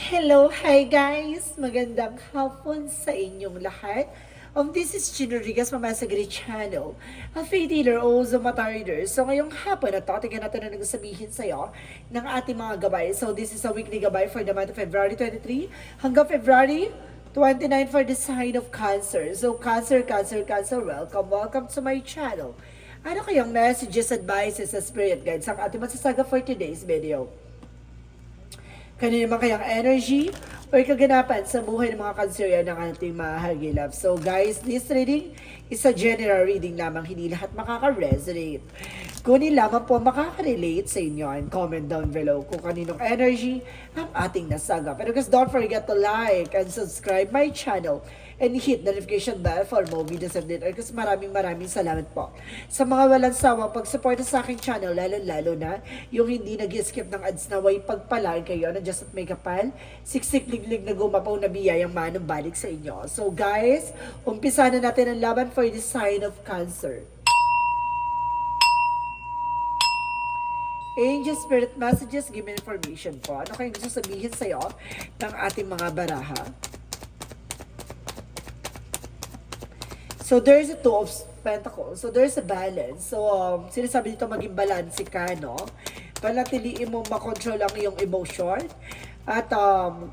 Hello, hi guys! Magandang hapon sa inyong lahat. This is Gino Rodriguez from Masagri Channel, a faith healer, also matarider. So ngayong hapon na tingnan natin na nagsasabihin sa'yo ng ating mga gabay. So this is a weekly gabay for the month of February 23 hanggang February 29 for the sign of Cancer. So Cancer, welcome to my channel. Ano kayang messages, advices, sa spirit guides ang ating masasaga for today's video? Kanina naman kayang energy or kaganapan sa buhay ng mga Cancerian ng ating mga hagilap. So guys, this reading is a general reading lamang, hindi lahat makaka-resonate. Kunin lamang po makaka-relate sa inyo and comment down below kung kaninong energy ang ating nasaga. Pero guys, don't forget to like and subscribe my channel and hit the notification bell for more videos update. Kasi maraming salamat po sa mga walang sawang pag-support sa aking channel, lalo na yung hindi nag-skip ng ads na way pagpalaan kayo na just at may kapal, siksik liglig na gumapaw na biyayang manong balik sa inyo. So guys, umpisa na natin ang laban for the sign of Cancer. Angel Spirit Messages, give me information po. Ano kayong gusto sabihin sa'yo ng ating mga baraha? So there's a Two of Pentacles. So there's a balance. So sinasabi dito maging balance ka, no? Panatiliin mo makontrol ang iyong emotion. At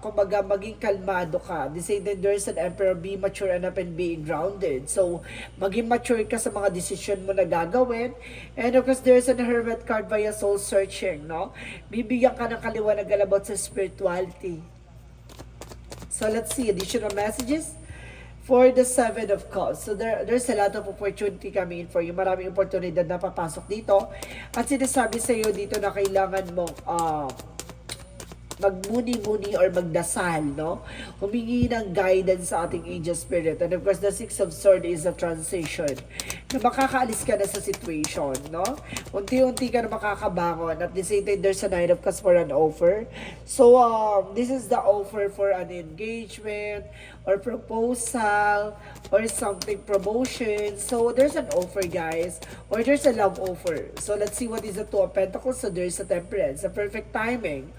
kumbaga maging kalmado ka. They say that there's an Emperor, be mature enough and being grounded. So maging mature ka sa mga decision mo na gagawin. And of course there's an Hermit card via soul searching, no? Bibigyan ka ng kaliwanagan about sa spirituality. So let's see additional messages for the Seven of Cups. So there's a lot of opportunity coming in for you. Maraming oportunidad na papasok dito. At sinasabi sa iyo dito na kailangan mong magmuni-muni or magdasal, no? Humingi ng guidance sa ating angel spirit. And of course, the Six of Swords is a transition. Na makakaalis ka na sa situation, no? Unti-unti ka na makakabangon. At the same time, there's a Knight of Cups for an offer. So, this is the offer for an engagement or proposal or something, promotion. So, there's an offer, guys. Or there's a love offer. So, let's see what is the Two of Pentacles. So, there's a Temperance. A perfect timing.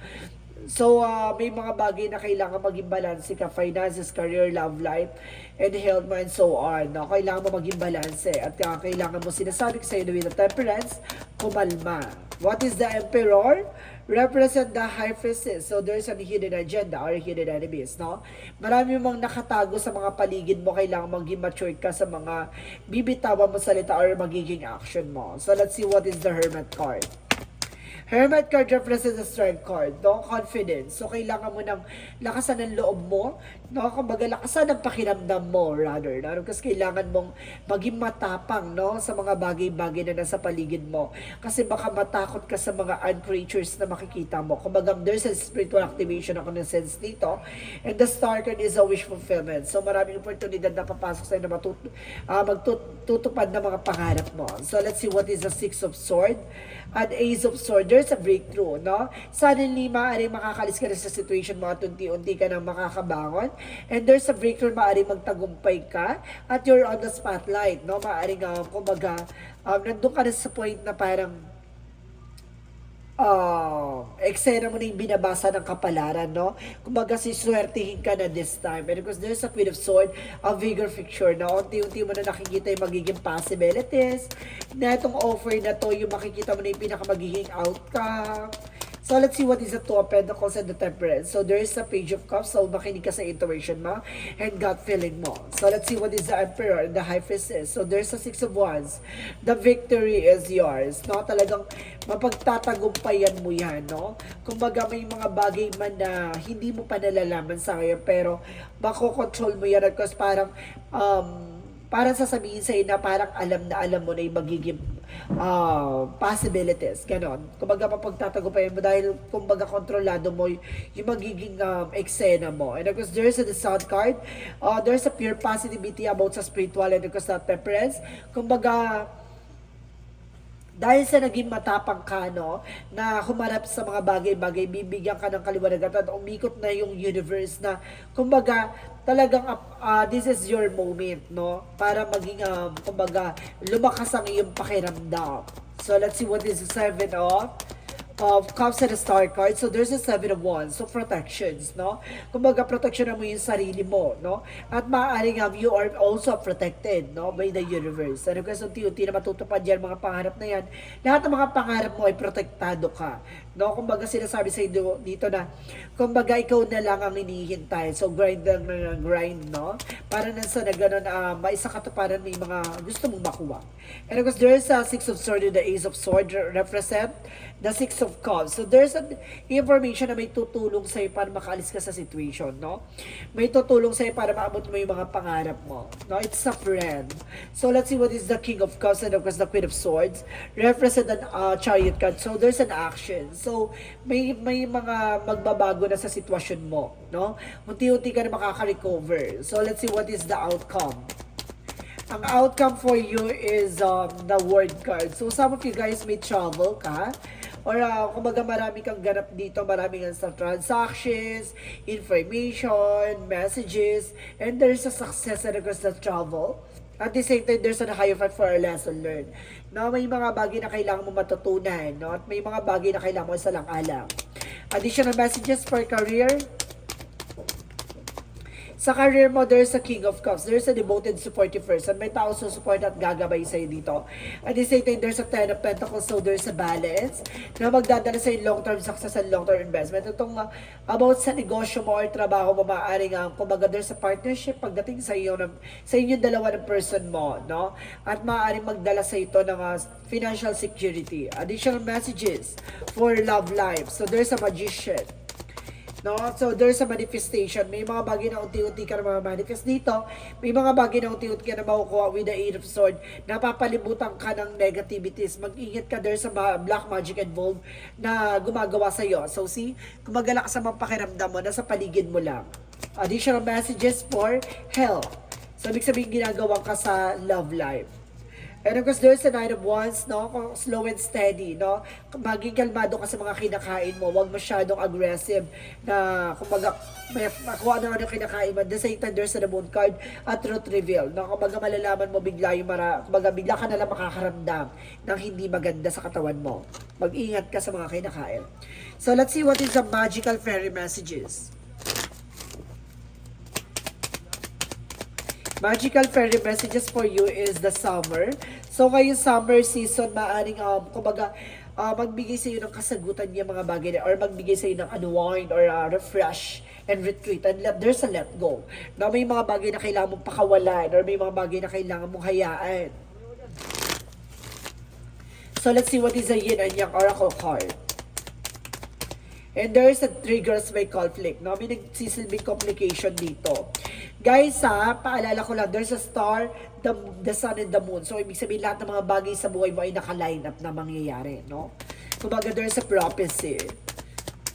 So, may mga bagay na kailangan maging balance ka, finances, career, love life, and health mo, and so on. No? Kailangan mo maging balance. At kailangan mo, sinasabi ko sa iyo with the temperance, kumalma. What is the Emperor? Represent the High Priestess. So, there's a hidden agenda or hidden enemies. No? Marami mong nakatago sa mga paligid mo. Kailangan maging mature ka sa mga bibitawan mo salita or magiging action mo. So, let's see what is the Hermit card. Hermit card represents a strength card, no? Confidence. So, kailangan mo ng lakasan ng loob mo, no? Kumbaga, lakasan ng pakiramdam mo, rather, no? Kasi kailangan mong maging matapang, no? Sa mga bagay-bagay na nasa paligid mo. Kasi baka matakot ka sa mga uncreatures na makikita mo. Kumbaga, there's a spiritual activation ako ng sense dito. And the star card is a wish fulfillment. So, maraming oportunidad na papasok sa'yo na magtutupad ng mga pangarap mo. So, let's see what is the Six of Swords and Ace of Swords. There's a breakthrough, no? Suddenly, maaaring makakalis ka na sa situation mo at unti-unti ka nang makakabangon. And there's a breakthrough, maaaring magtagumpay ka at you're on the spotlight, no? Maaaring, kumbaga, nandun ka na sa point na parang eksena mo na yung binabasa ng kapalaran, no? Kumbaga, siswertihin ka na this time. And because there's a Queen of Swords, a vigor picture, na unti-unti mo na nakikita yung magiging possibilities, na itong offer na to, yung makikita mo na yung pinakamagiging outcome. So, let's see what is the Two of Pentacles and the Temperance. So, there is a Page of Cups. So, makinig ka sa intuition mo and gut feeling mo. So, let's see what is the Emperor and the High Priestess. So, there's a Six of Wands. The victory is yours. No? Talagang mapagtatagumpayan mo yan, no? Kumbaga, may mga bagay man na hindi mo pa nalalaman sa ngayon, pero makokontrol mo yan. At kasi parang sasabihin sa'yo na parang alam mo na yung magiging possibilities, ganon. Kumbaga mapagtatagumpayan mo dahil kumbaga kontrolado mo yung magiging eksena mo. And of course, there's a Sun card. There's a pure positivity about sa spiritual and of course, that temperance. Kumbaga, dahil sa naging matapang ka, no, na humarap sa mga bagay-bagay, bibigyan ka ng kaliwanagan at umikot na yung universe na, kumbaga, talagang this is your moment, no, para maging, kumbaga, lumakas ang iyong pakiramdam. So, let's see what is the Seven of of Cups and a Star card. So there's a Seven of Wands. So protections, no? Kumbaga, protection mo yung sarili mo, no? At maaaring you are also protected, no? By the universe. Ano kasi unti-unti na matutupad yan, mga pangarap na yan. Lahat ng mga pangarap mo ay protektado ka. No? Kumbaga, sinasabi sa dito na, kumbaga, ikaw na lang ang hinihintay. So grind na grind, no? Para nang sa na gano'n, maisa katuparan may mga gusto mong makuha. And of course, there's a Six of Swords and the Ace of Swords represent the Six of Cups. So there's an information na may tutulong sa'yo para makaalis ka sa situation, no? May tutulong sa'yo para maabot mo yung mga pangarap mo, no? It's a friend. So let's see what is the King of Cups and of course the Queen of Swords. Represent an Chariot card. So there's an action. So may mga magbabago na sa sitwasyon mo, no? Unti-unti ka na makaka-recover. So let's see what is the outcome. Ang outcome for you is the World card. So some of you guys may travel ka, or kumbaga marami kang ganap dito, marami kang sa transactions, information, messages, and there's a success and across the travel. At the same time, there's a higher fight for a lesson learned. No, may mga bagay na kailangan mo matutunan, no? At may mga bagay na kailangan mo isalang-alang. Additional messages for career. Sa career mo, there's a King of Cups. There's a devoted, supportive person. May tao support at gagabay sa'yo dito. At the same time, there's a Ten of Pentacles, so there's a balance na magdadala sa'yo long-term success and long-term investment. Itong about sa negosyo mo or trabaho mo, maaaring kumbaga there's a partnership pagdating sa iyo sa inyong dalawa ng person mo, no? At maaaring magdala sa ito ng financial security. Additional messages for love life. So there's a Magician. No? So, there's a manifestation. May mga bagay na unti-unti ka na manifest dito. May mga bagay na unti-unti ka na makukuha with the Eight of Swords. Napapalibutan ka ng negativities. Mag-ingat ka, there's a black magic involved na gumagawa sa'yo. So, see, kumagala ka sa mga pakiramdam mo, nasa paligid mo lang. Additional messages for health. So, ibig sabihin ginagawa ka sa love life. And of course, there's a Nine of Wands, no? Slow and steady, no? Maging kalmado ka sa mga kinakain mo. Huwag masyadong aggressive na, kumbaga, may makuha na yung kinakain mo. At the same time, there's a Moon card at Truth Reveal, no? Kumbaga, malalaman mo bigla yung kumbaga, bigla ka nalang makakaramdam ng hindi maganda sa katawan mo. Mag-ingat ka sa mga kinakain. So, let's see what is the magical fairy messages. Magical fairy messages for you is the summer. So, ngayong summer season, maaaring, kumbaga, magbigay sa iyo ng kasagutan niya mga bagay na, or magbigay sa iyo ng unwind or refresh and retreat. And there's a let go. Na may mga bagay na kailangan mong pakawalan or may mga bagay na kailangan mong hayaan. So, let's see what is the Yin and Yang Oracle card. And there is a triggers by conflict, no? May nagsisilbing complication dito. Guys, paalala ko lang, there's a star, the sun and the moon. So, ibig sabihin lahat ng mga bagay sa buhay mo ay naka-line up na mangyayari, no? Kumbaga, there's a prophecy.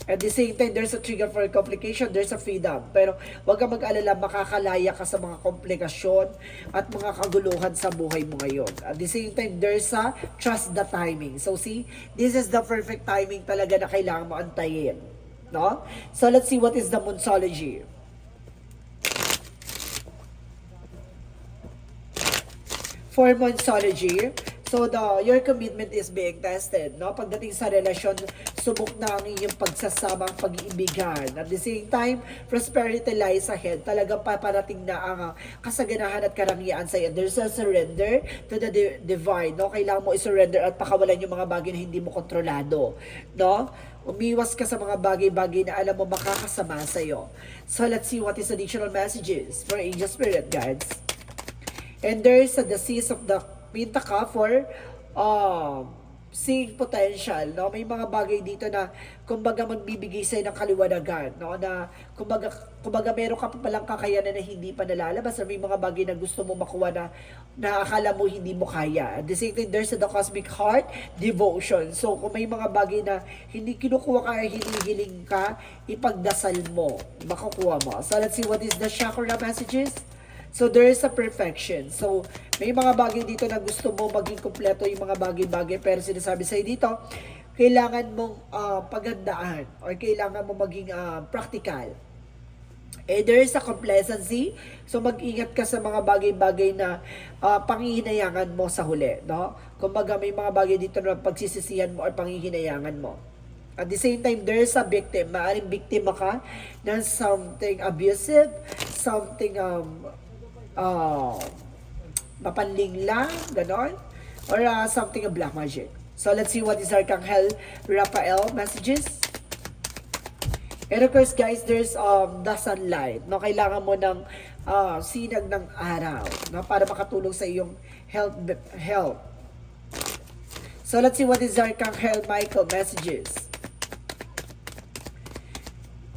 At the same time, there's a trigger for complication, there's a freedom. Pero, huwag kang mag-alala, makakalaya ka sa mga komplikasyon at mga kaguluhan sa buhay mo ngayon. At the same time, there's a trust the timing. So, see, this is the perfect timing talaga na kailangan mo antayin. No? So, let's see what is the Moonsology. For Moonsology, so your commitment is being tested, no? Pagdating sa relasyon, subok na ang iyong pagsasama, ang pag-iibigan. At the same time, prosperity lies ahead. Talagang paparating na ang kasaganahan at karangyaan sa iyo. There's a surrender to the divine, no? Kailangan mo i-surrender at pakawalan yung mga bagay na hindi mo kontrolado, no? Umiwas ka sa mga bagay-bagay na alam mo makakasama sa iyo. So let's see what is additional messages for angel spirit guides. And there is the seas of the Pintaka for seeing potential, no? May mga bagay dito na kumbaga magbibigay sa'yo ng kaliwanagan, no? Na kumbaga meron ka pa palang kakayanan na hindi pa nalalabas, or may mga bagay na gusto mo makuha na akala mo hindi mo kaya. At the same time, there's the cosmic heart devotion. So kung may mga bagay na hindi kinukuha ka, hinihiling ka, ipagdasal mo, makukuha mo. So let's see what is the chakra messages. So, there is a perfection. So, may mga bagay dito na gusto mo maging kumpleto yung mga bagay-bagay. Pero sinasabi sa'yo dito, kailangan mong paghandaan or kailangan mo maging practical. There is a complacency. So, mag-ingat ka sa mga bagay-bagay na panghihinayangan mo sa huli. No? Kumbaga, may mga bagay dito na pagsisisihan mo or panghihinayangan mo. At the same time, there's a victim. Maaring biktima ka ng something abusive, something uh, mapanling lang, ganon, or something of black magic. So let's see what is Archangel Raphael messages. And of course guys, there's the sunlight. No, kailangan mo ng sinag ng araw, no, para makatulong sa iyong health. So let's see what is Archangel Michael messages.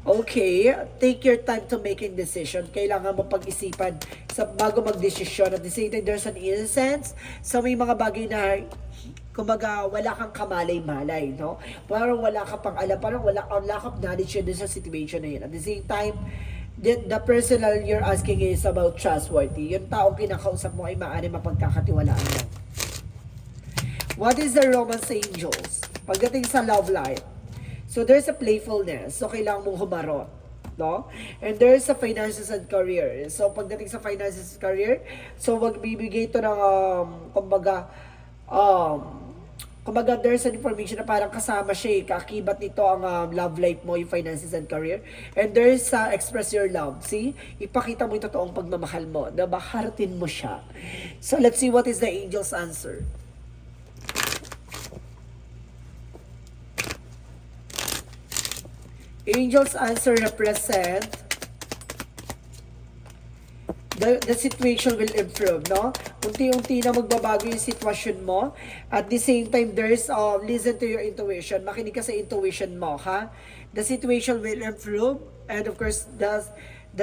Okay, take your time to making decision. Kailangan mo pag-isipan bago mag-desisyon. At the same time, there's an innocence. So may mga bagay na kumbaga wala kang kamalay-malay, no? Parang wala ka pang alam, parang wala kang knowledge yun sa situation na yun. At the same time, the person you're asking is about trustworthy. Yung taong kinakausap mo ay maaari mapagkakatiwalaan mo. What is the romance angels? Pagdating sa love life, so there's a playfulness. So kailangan mong humarot, no? And there's a finances and career. So pagdating sa finances and career, so magbibigay ito ng kumbaga there's an information na parang kasama siya, kaakibat nito ang love life mo, yung finances and career. And there's express your love. See? Ipakita mo yung totoong pagmamahal mo, na baharatin mo siya. So let's see what is the angel's answer. Angel's answer represent the situation will improve, no? Unti-unti na magbabago yung sitwasyon mo. At the same time, there's listen to your intuition. Makinig ka sa intuition mo, ha? The situation will improve, and of course, the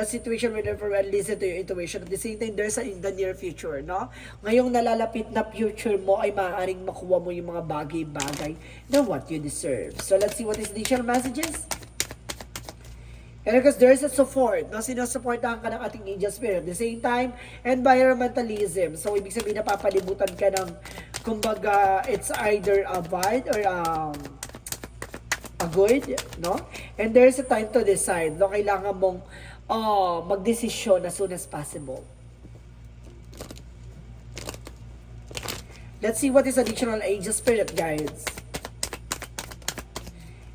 situation will improve, and listen to your intuition. At the same time, there's in the near future, no? Ngayong nalalapit na future mo ay maaaring makuha mo yung mga bagay-bagay na what you deserve. So let's see what is the initial messages. And because there's a support, no? Sinusuportahan ka ng ating angel spirit. At the same time, environmentalism. So, ibig sabihin, napapalibutan ka ng, kumbaga, it's either a bad or a good, no? And there's a time to decide, no? Kailangan mong magdesisyon as soon as possible. Let's see what is additional angel spirit guides.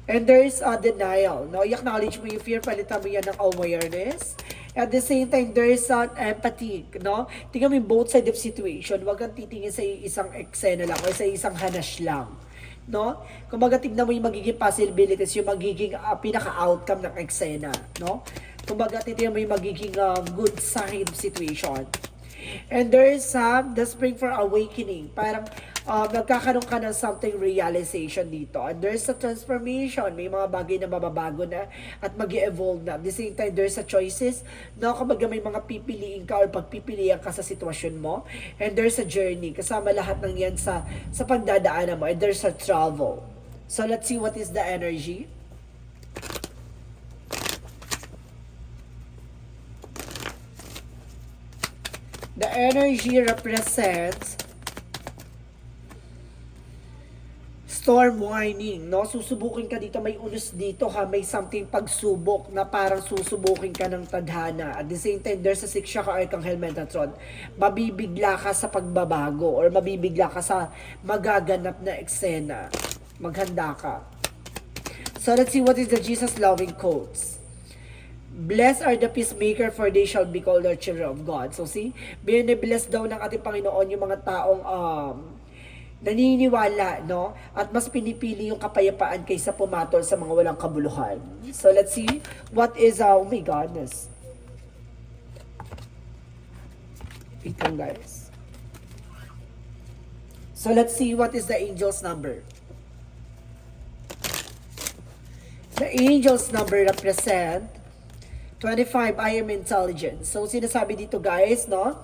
And there is a denial. No? I-acknowledge mo yung fear, palitan mo yan ng awareness. At the same time, there is an empathy. No? Tingnan mo yung both side of situation. Huwag kang titingin sa isang eksena lang o sa isang hanas lang. No? Kumbaga, tignan mo yung magiging possibilities, yung magiging pinaka-outcome ng eksena. No? Kumbaga, tignan mo yung magiging good side of situation. And there is the spring for awakening. Parang nagkakaroon ka ng something realization dito. And there's a transformation. May mga bagay na mababago na at mag-evolve na. At the same time, there's a choices. No, kapag may mga pipiliin ka or pagpipilian ka sa sitwasyon mo. And there's a journey. Kasama lahat ng yan sa pagdadaanan mo. And there's a travel. So let's see what is the energy. The energy represents storm warning, no? Susubukin ka dito, may unos dito ha, may something pagsubok na parang susubukin ka ng tadhana. At the same time, there's a siksha ka Archangel Metatron. Mabibigla ka sa pagbabago or mabibigla ka sa magaganap na eksena. Maghanda ka. So let's see what is the Jesus loving quotes. Blessed are the peacemaker, for they shall be called the children of God. So see, binibless daw ng ating Panginoon yung mga taong naniniwala, no? At mas pinipili yung kapayapaan kaysa pumatol sa mga walang kabuluhan. So let's see what is, oh my goodness. Wait lang guys. So let's see what is the angel's number. The angel's number represent 25, I am intelligent. So, sinasabi dito guys, no?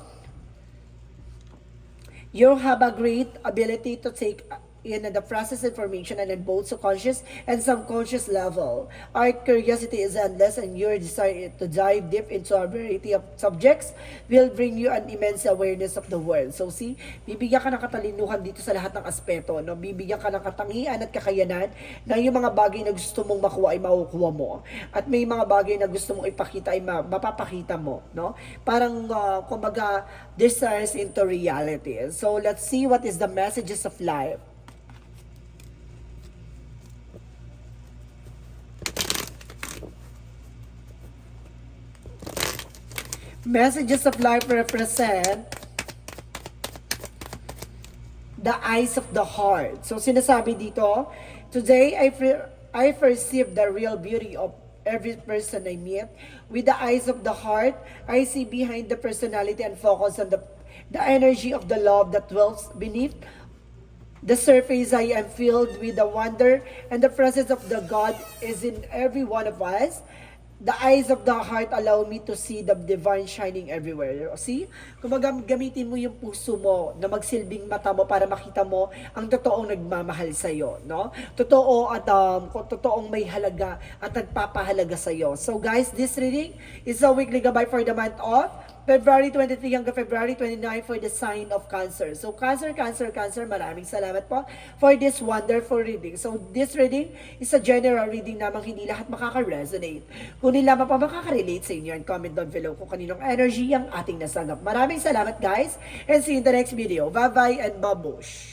You have a great ability to take in the process information and in both subconscious and subconscious level. Our curiosity is endless and your desire to dive deep into a variety of subjects will bring you an immense awareness of the world. So see, bibigyan ka ng katalinuhan dito sa lahat ng aspeto. No? Bibigyan ka ng katangian at kakayanan na yung mga bagay na gusto mong makuha ay makukuha mo. At may mga bagay na gusto mong ipakita ay mapapakita mo. No? Parang, kumbaga, desires into reality. So let's see what is the messages of life. Messages of life represent the eyes of the heart. So sinasabi dito, today I perceive the real beauty of every person I meet. With the eyes of the heart, I see behind the personality and focus on the energy of the love that dwells beneath the surface. I am filled with the wonder and the presence of the God is in every one of us. The eyes of the heart allow me to see the divine shining everywhere. See? Kung gamitin mo yung puso mo na magsilbing mata mo para makita mo ang totoong nagmamahal sa'yo, no? Totoo at kung totoong may halaga at nagpapahalaga sa'yo. So guys, this reading is a weekly gabay for the month of February 23 hanggang February 29 for the sign of Cancer. So Cancer, maraming salamat po for this wonderful reading. So this reading is a general reading namang hindi lahat makaka-resonate. Kung hindi lamang pa makaka-relate sa inyo, and comment down below kung kaninong energy ang ating nasagap. Maraming salamat guys, and see you in the next video. Bye-bye and babush!